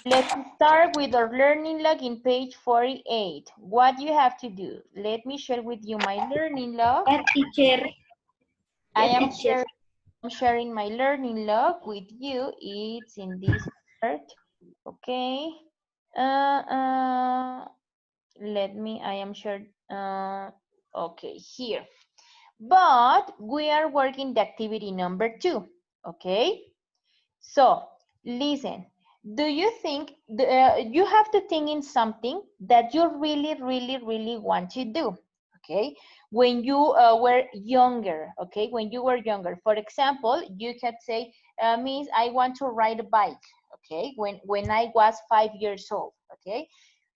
Let's start with our learning log in page 48. What you have to do? Let me share with you my learning log. Yeah, teacher. I Yeah, am teacher. sharing my learning log with you. It's in this part. Okay. I am sure. Okay, here. But we are working the activity number 2. Okay. So, listen, do you think, you have to think in something that you really, really, really want to do, okay? When you were younger, okay? When you were younger, for example, you can say, Miss, I want to ride a bike, okay? When I was 5 years old, okay?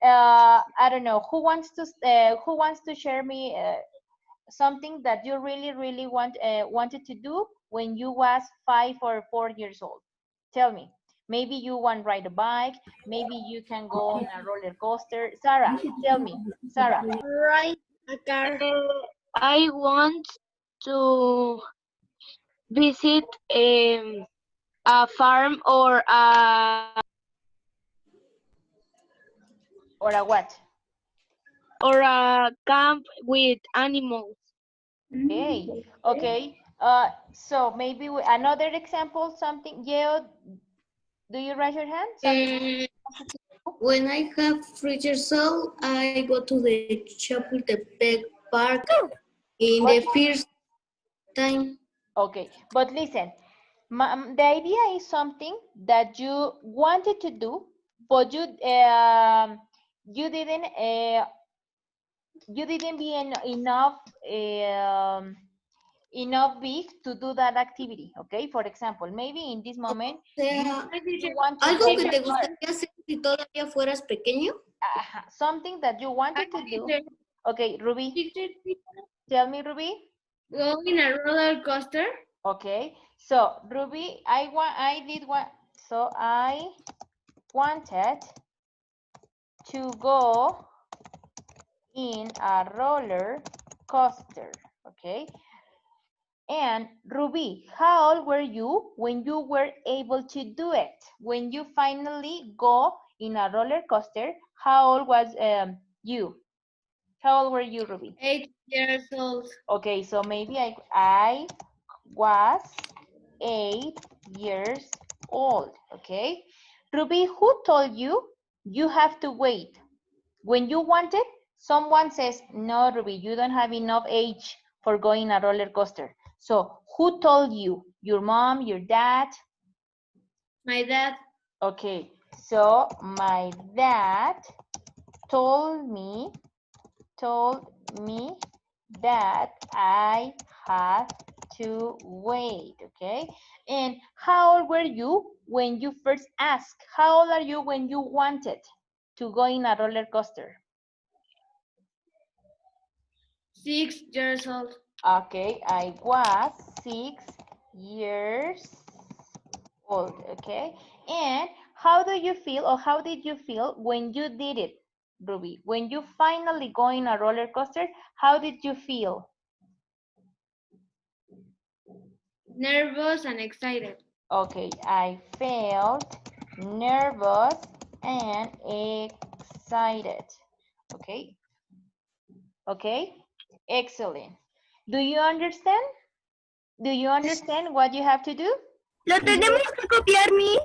I don't know, who wants to share me something that you really, really wanted to do when you was 5 or 4 years old? Tell me. Maybe you want to ride a bike. Maybe you can go on a roller coaster. Sarah, tell me. Sarah. Ride a car. I want to visit a farm Or a what? or a camp with animals. Okay. Okay. So maybe another example, something. Yeah. Do you raise your hand? Something. When I have 3 years old, I go to the Chapultepec Park in But the first time. okay. But listen. The idea is something that you wanted to do, but you didn't be enough big to do that activity. Okay, for example, maybe in this O moment sea, you want to algo go que by te car. gustaría hacer si todavía fueras pequeño. Something that you wanted to do. Okay, Ruby, tell me, Ruby. Go in a roller coaster. Okay, so Ruby, I did one. So I wanted to go in a roller coaster. Okay. And Ruby, how old were you when you were able to do it? When you finally go in a roller coaster, how old was you? How old were you, Ruby? 8 years old. Okay, so maybe I was 8 years old. Okay. Ruby, who told you you have to wait? When you want it, someone says, no, Ruby, you don't have enough age for going a roller coaster. So who told you? Your mom, your dad? My dad. Okay, so my dad told me that I had to wait, okay? And how old were you when you first asked? How old are you when you wanted to go in a roller coaster? 6 years old. Okay, I was 6 years old, okay? And how do you feel, or how did you feel when you did it, Ruby? When you finally go in a roller coaster, how did you feel? Nervous and excited. Okay, I felt nervous and excited. Okay, okay, excellent. Do you understand? Do you understand what you have to do? Lo tenemos que copiar, Miss.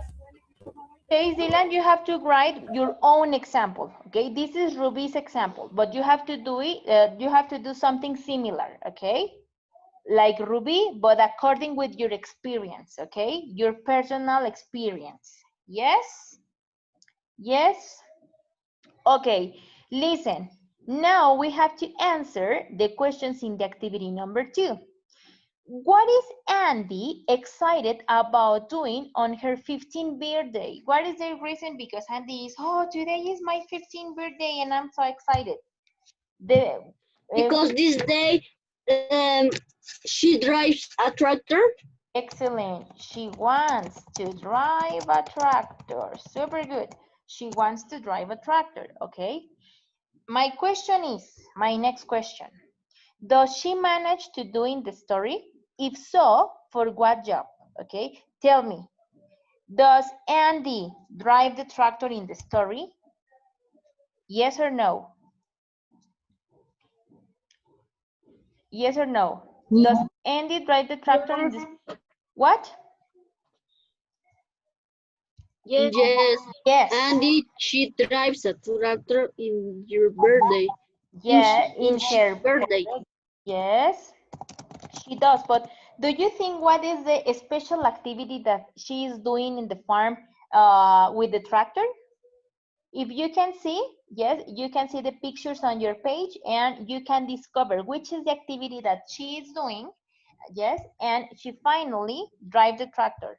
Okay, Dylan, you have to write your own example. Okay, this is Ruby's example, but you have to do it. You have to do something similar. Okay, like Ruby, but according with your experience. Okay, your personal experience. Yes, yes. Okay, listen. Now we have to answer the questions in the activity number 2. What is Andy excited about doing on her 15th birthday? What is the reason? Because Andy is, oh, today is my 15th birthday and I'm so excited. Because this day she drives a tractor. Excellent. She wants to drive a tractor. Super good. She wants to drive a tractor, okay? My next question. Does she manage to do in the story? If so, for what job? Okay, tell me. Does Andy drive the tractor in the story? Yes or no? Yes or no? Does Andy drive the tractor in the what? Yes. Yes. Andy, she drives a tractor in your birthday. Yeah, In in her birthday. yes, she does. But do you think what is the special activity that she is doing in the farm with the tractor? If you can see, yes, you can see the pictures on your page and you can discover which is the activity that she is doing, yes, and she finally drive the tractor.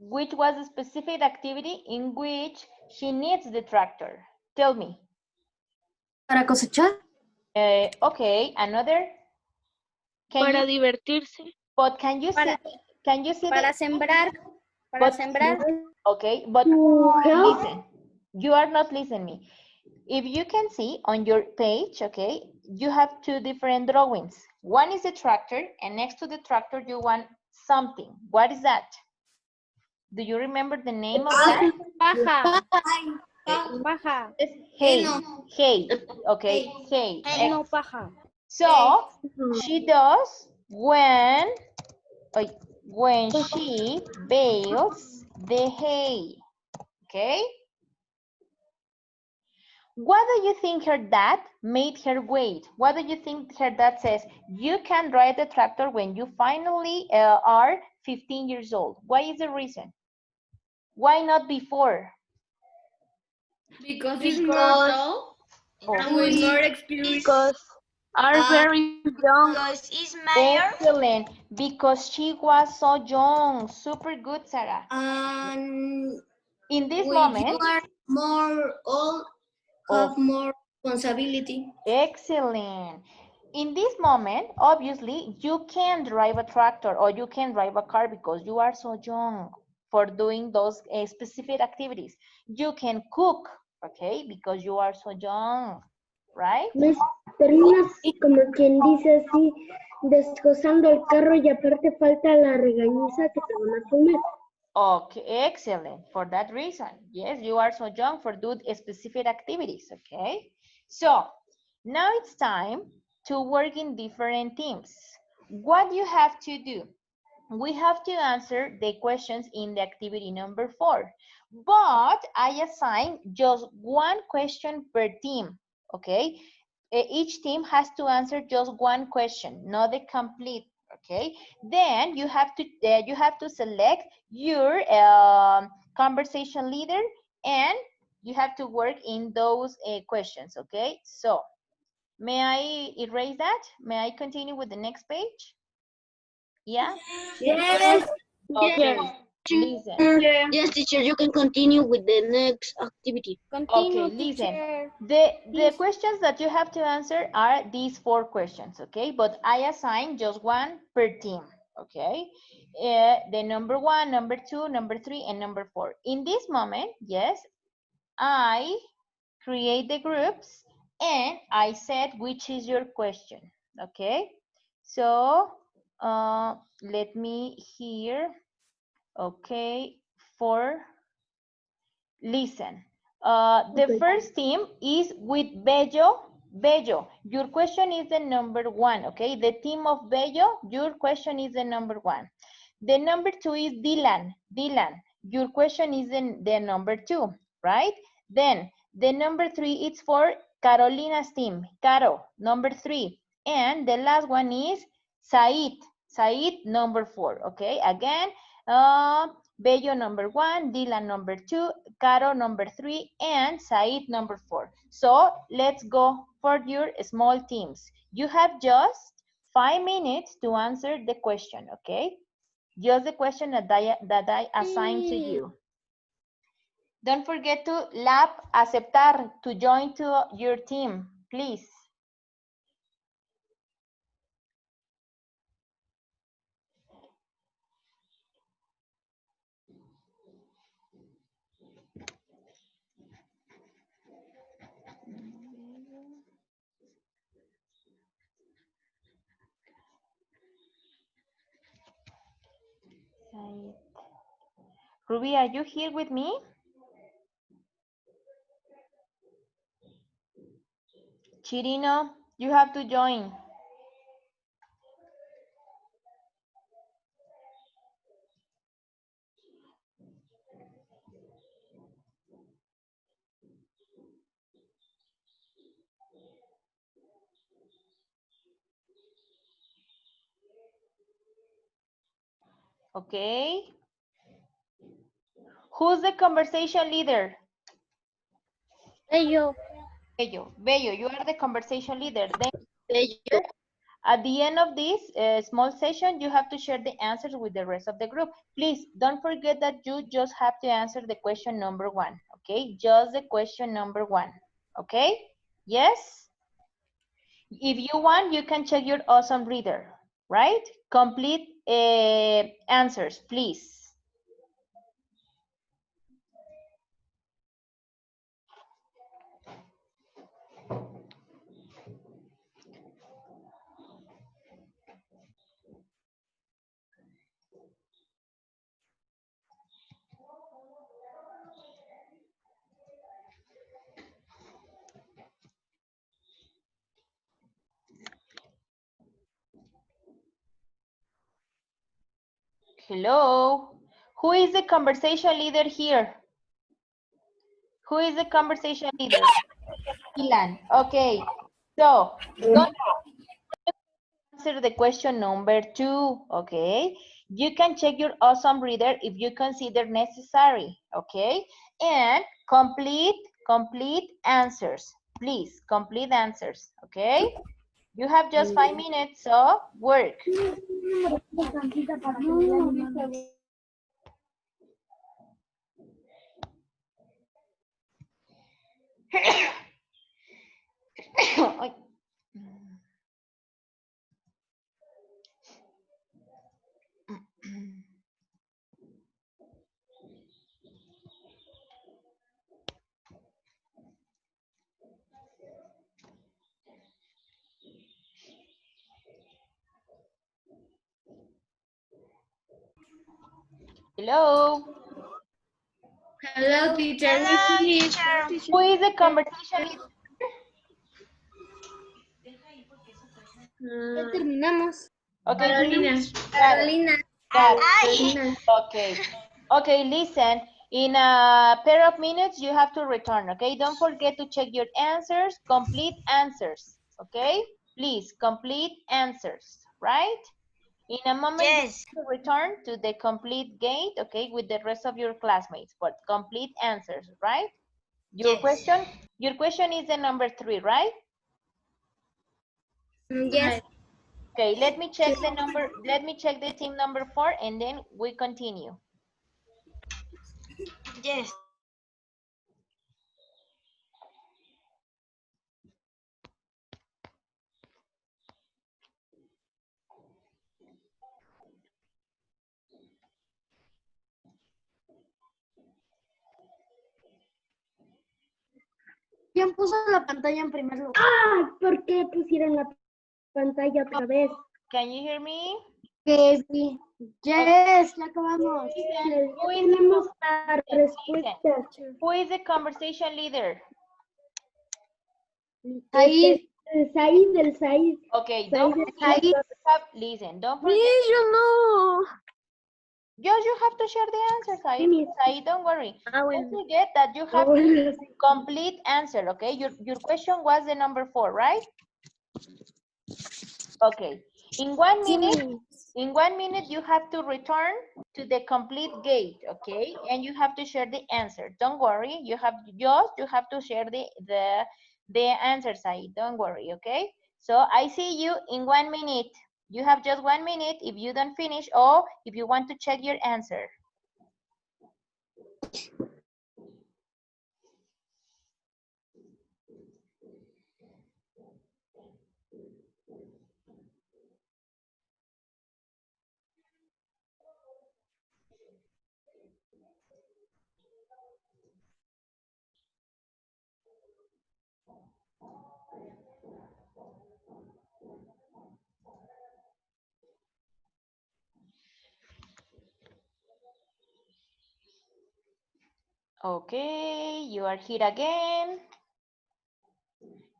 Which was a specific activity in which she needs the tractor? Tell me. Para cosechar. Okay, another. Para divertirse. But can you see? Can you see Para sembrar. Para But sembrar. okay, but listen. You are not listening. If you can see on your page, okay, you have two different drawings. One is the tractor, and next to the tractor you want something. What is that? Do you remember the name of that? Paja. Paja. It's hay. Hay. Okay, hay. Heno paja. So she does when she bales the hay. Okay. What do you think her dad made her wait? What do you think her dad says? You can ride the tractor when you finally are 15 years old. Why is the reason? Why not before? Because it's more tall and with more experience. Because are very young. Because it's mayor. Excellent. Because she was so young. Super good, Sarah. And In this when moment, you are more old, have more responsibility. excellent. In this moment, obviously, you can drive a tractor or you can drive a car because you are so young for doing those specific activities. You can cook, okay, because you are so young, right? Terminas como quien dice así, descosando el carro y aparte falta la regañiza que te van a comer. Okay, excellent. For that reason, yes, you are so young for do specific activities, okay? So, now it's time to work in different teams. What you have to do? We have to answer the questions in the activity number 4. But I assign just one question per team, okay? Each team has to answer just one question, not the complete, okay? Then you have to select your conversation leader and you have to work in those questions, okay? So, may I erase that? May I continue with the next page? Yeah? Yes. Okay, Yes. listen. Yes, teacher, you can continue with the next activity. Continue, Okay, listen. teacher. The questions that you have to answer are these 4 questions, okay? But I assign just one per team, okay? The number 1, number 2, number 3, and number 4. In this moment, yes, I create the groups and I said which is your question, okay? So, let me here. Okay, for listen. The first team is with Bello. Bello, your question is the number 1, okay? The team of Bello, your question is the number 1. The number 2 is Dylan. Dylan, your question is the number 2, right? Then the number 3 is for Carolina's team. Caro, number 3. And the last one is Said. Said, number 4, okay? Again, Bello number 1, Dylan number 2, Caro number 3, and Said number 4. So let's go for your small teams. You have just 5 minutes to answer the question, okay? Just the question that I assigned to you. Don't forget to lap aceptar to join to your team, please. Ruby, are you here with me? Chirino, you have to join. Okay. Who's the conversation leader? Bello. Bello, you are the conversation leader. Then at the end of this small session, you have to share the answers with the rest of the group. Please don't forget that you just have to answer the question number 1. Okay, just the question number 1. Okay, yes? If you want, you can check your awesome reader, right? Complete answers, please. Hello, who is the conversation leader here? Who is the conversation leader? Ilan. Okay, so don't answer the question number 2, okay? You can check your awesome reader if you consider necessary, okay? And complete answers. Please, complete answers, okay? You have just 5 minutes, so work. Ay. Hello. Hello, teacher. Who is the conversation leader? Ya terminamos. Okay, Carolina. Carolina. Carolina. Okay. Okay, listen. In a pair of minutes, you have to return, okay? Don't forget to check your answers, complete answers, okay? Please, complete answers, right? In a moment, Yes. you have to return to the complete gate, okay, with the rest of your classmates, but complete answers, right? Your question is the number 3, right? Yes. Okay, let me check the number, let me check the team number 4 and then we continue. Yes. ¿Quién puso la pantalla en primer lugar? Ah, ¿por qué pusieron la pantalla otra vez? Can you hear me? Que sí. Yes, ya acabamos. Listen, who is Tenemos the, la listen, respuesta. who is the conversation leader? Said. El Said. Okay, Said don't es forget, el- listen, don't forget. Yo no. Just you have to share the answer, Said, don't worry. Don't forget that you have to bueno, sí. complete answer, okay? Your question was the number 4, right? Okay. In 1 minute, you have to return to the complete gate, okay? And you have to share the answer. Don't worry, you have to share the answer side. Don't worry, okay? So I see you in 1 minute. You have just 1 minute if you don't finish or if you want to check your answer. Okay, you are here again.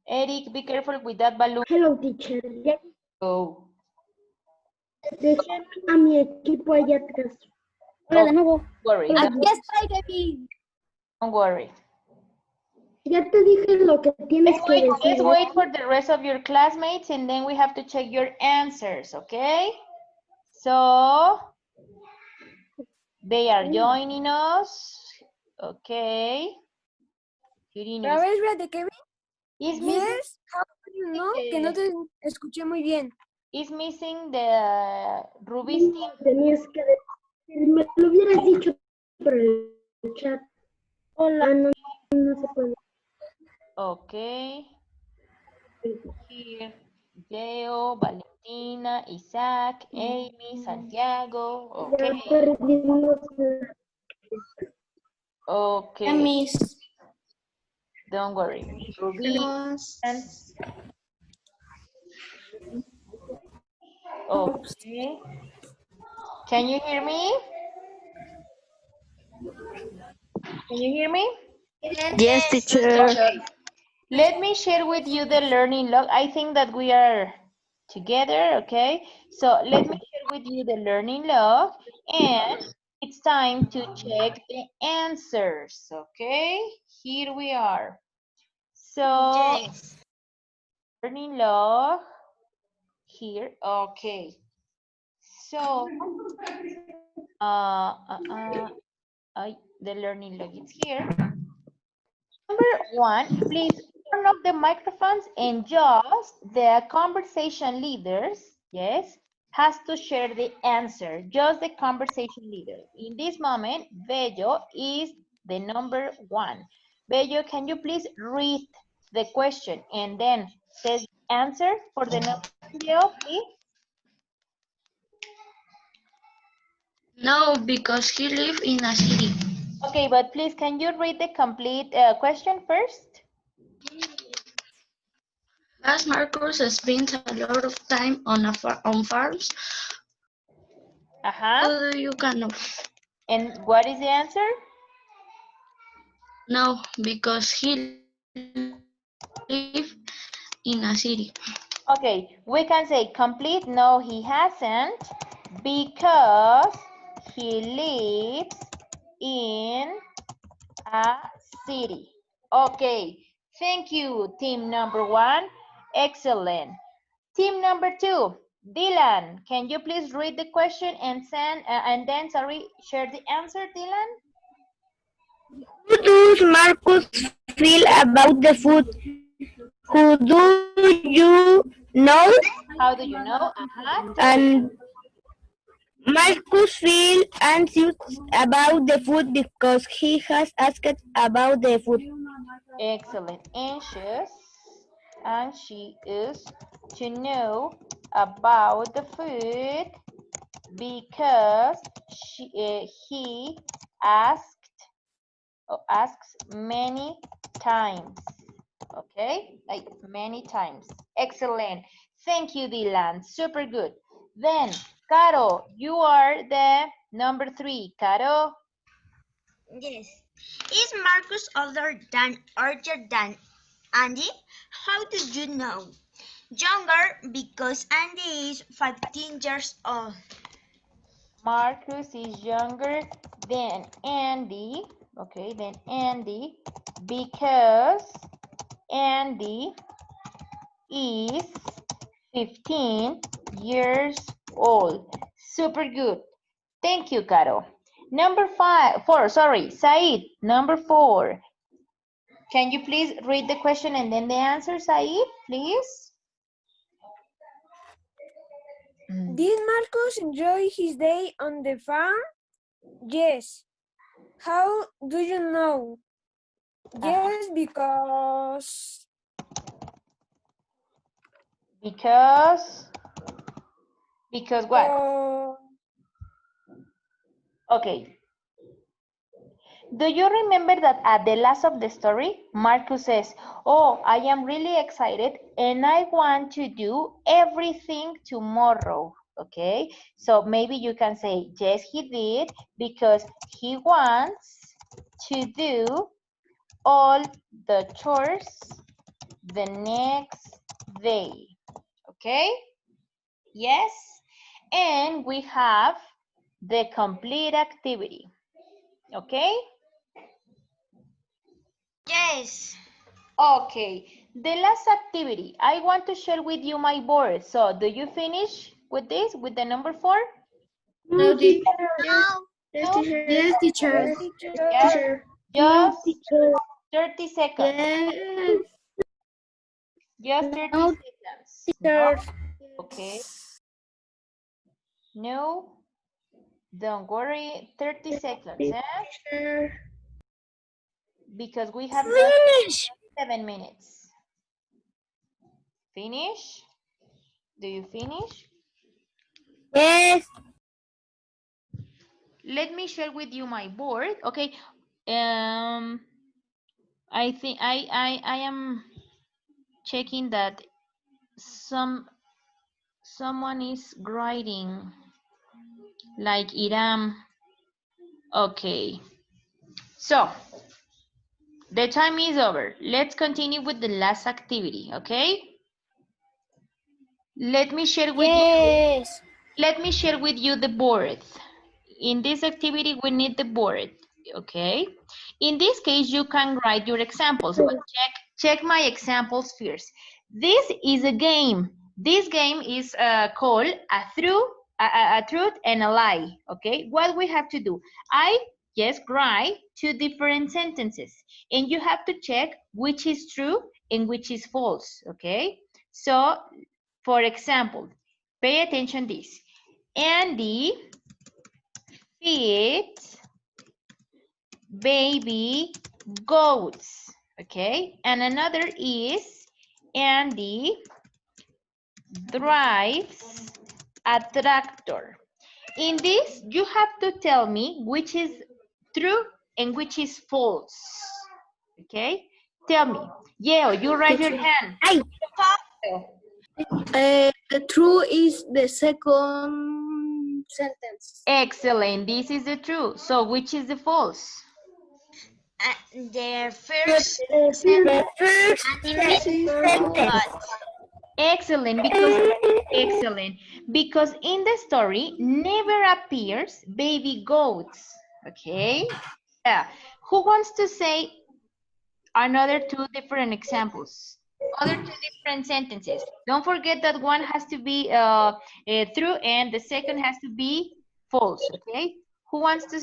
Eric, be careful with that balloon. Hello, teacher. Ya Oh, dejé a mi equipo allá atrás. Hola oh, de nuevo. worry. Hola, Aquí estoy, Gaby. Don't worry. ya te dije lo que tienes Let's que wait, decir. let's wait for the rest of your classmates and then we have to check your answers, okay? So, they are joining us. Okay. Quirino ¿Otra vez, de Kevin? is missing, Yes. How do you know? Que no te escuché muy bien. is missing the Rubik's team. Tenías que decir, me lo hubieras dicho por el chat. Hola. Ah, no, no se puede. Okay. Here, Leo, Valentina, Isaac, Amy, Santiago. Ya Okay. perdimos. Okay. Miss. Don't worry. Ruby and okay. Can you hear me? Can you hear me? Yes, teacher. Okay. Let me share with you the learning log. I think that we are together, okay? So let me share with you the learning log and it's time to check the answers, okay? Here we are. So learning log here, okay. So the learning log is here. Number one, please turn off the microphones and just the conversation leaders, yes, has to share the answer, just the conversation leader. In this moment, Bello is the number one. Bello, can you please read the question and then say the answer for the number Bello, please? No, because he lives in a city. Okay, but please, can you read the complete question first? As Marcus spends a lot of time on farms, Uh-huh. how do you know? And what is the answer? No, because he lives in a city. Okay, we can say complete. No, he hasn't because he lives in a city. Okay, thank you, team number one. Excellent. Team number two, Dylan, can you please read the question and then share the answer, Dylan? How does Marcus feel about the food? Who do you know? How do you know? And Marcus feels anxious about the food because he has asked about the food. Excellent. Anxious to know about the food because he asks many times. Okay, like many times. Excellent. Thank you, Dylan. Super good. Then, Caro, you are the number three. Caro. Yes. Is Marcus older than Andy? How do you know? Younger because Andy is 15 years old. Marcus is younger than Andy. Okay, than Andy because Andy is 15 years old. Super good. Thank you, Caro. Number four, sorry, Said, number four. Can you please read the question and then the answer, Said, please? Did Marcus enjoy his day on the farm? Yes. How do you know? Yes, because Because what? Okay. Do you remember that at the last of the story, Marcus says, oh, I am really excited and I want to do everything tomorrow. Okay, so maybe you can say, yes, he did because he wants to do all the chores the next day. Okay? Yes? And we have the complete activity. Okay? Yes. Okay. The last activity. I want to share with you my board. So, do you finish with this, with the number 4? No, teacher. No. Yes, No? teacher. Yes, teacher. Yes. Teacher. Yes, Just teacher. 30 seconds. Yes. Just 30 No, seconds. No? teacher. Okay. No? Don't worry. 30 seconds, eh? Teacher. Because we have just Finish. 7 minutes. Finish? Do you finish? Yes. Let me share with you my board. Okay. I think I am checking that someone is writing like Iram. Okay. So the time is over. Let's continue with the last activity, okay? Let me share with you. Yes. Let me share with you the board. In this activity, we need the board, okay? In this case, you can write your examples, but check my examples first. This is a game. This game is called a truth and a lie, okay? What we have to do, I just write 2 different sentences, and you have to check which is true and which is false, okay? So, for example, pay attention this. Andy feeds baby goats, okay? And another is Andy drives a tractor. In this, you have to tell me which is true and which is false, okay? Tell me. Yeo, you raise your hand. Ay. The true is the second sentence. Excellent. This is the true. So which is the false? The first The sentence. first sentence. Excellent, because in the story never appears baby goats. Okay. Yeah. Who wants to say another 2 different examples? Other 2 different sentences. Don't forget that one has to be true and the second has to be false. Okay. Who wants to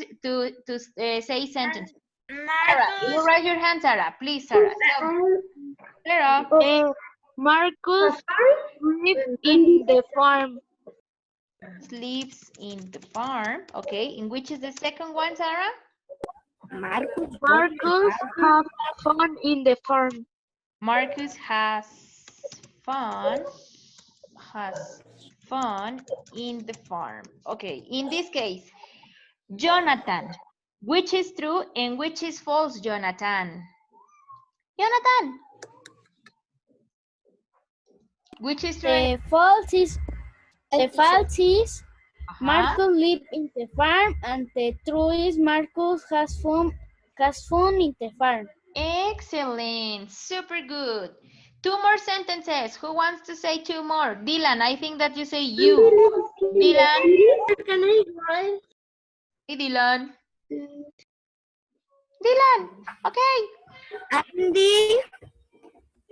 say sentences? Sarah, you Marcus. raise your hand, Sarah. Please, Sarah. Tell me. Sarah. Marcus Live in the farm. Sleeps in the farm. Okay. In which is the second one, Sarah? Marcus. Marcus have fun in the farm. Marcus has fun in the farm. Okay. In this case, Jonathan. Which is true and which is false, Jonathan? Jonathan. Which is true? The false is Marcus live in the farm, and the true is Marcus has fun in the farm. Excellent. Super good. 2 more sentences. Who wants to say 2 more? Dylan, I think that you say you. Dylan. Can I write? Hey, Dylan. Dylan. Okay.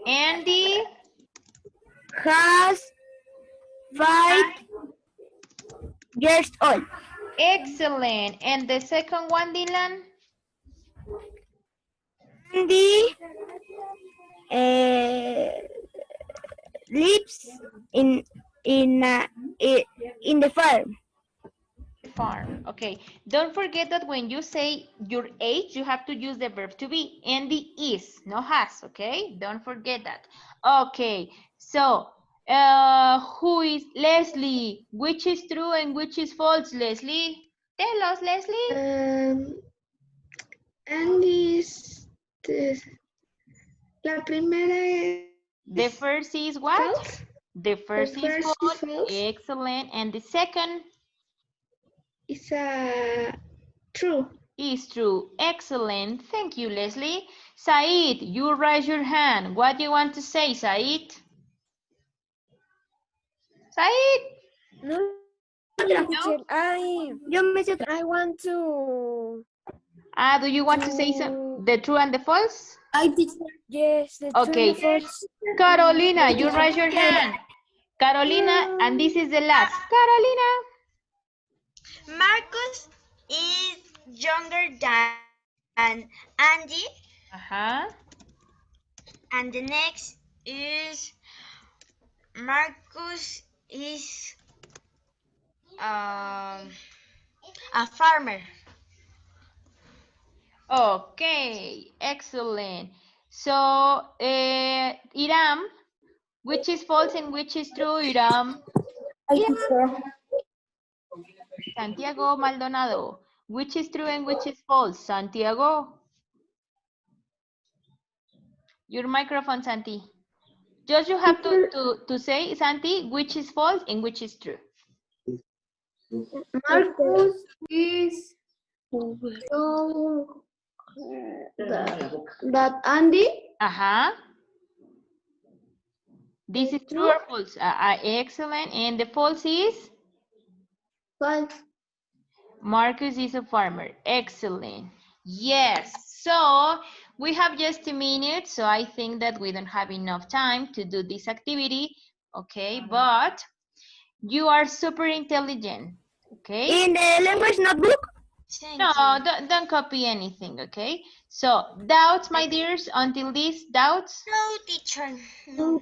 Andy has 5 years old. Excellent. And the second one, Dylan? Andy lives in the farm. Farm. Okay. Don't forget that when you say your age, you have to use the verb to be. Andy is, no has. Okay. Don't forget that. Okay. So, who is Leslie? Which is true and which is false, Leslie? Tell us, Leslie. Andy's la primera The first is what? false. The first, is false. Excellent. And the second? It's true. is true. Excellent. Thank you, Leslie. Said, you raise your hand. What do you want to say, Said? Said? No, No? teacher, I want to Do you want to say the true and the false? yes, the true and Okay. the false. Carolina, you raise your hand. Carolina, and this is the last. Carolina. Marcus is younger than Andy, Uh-huh. and the next is Marcus is a farmer. Okay, excellent. So, Iram, which is false and which is true, Iram? Santiago Maldonado, which is true and which is false, Santiago? Your microphone, Santi. Just you have to say, Santi, which is false and which is true. Marcus is so that Andy. Uh-huh. This is true or false? Excellent. And the false is? False. Marcus is a farmer. Excellent. Yes. So we have just a minute, so I think that we don't have enough time to do this activity. Okay, but you are super intelligent. Okay. In the language notebook? Thank No, you. don't copy anything. Okay. So doubts, my dears. Until this, doubts. No, teacher. No.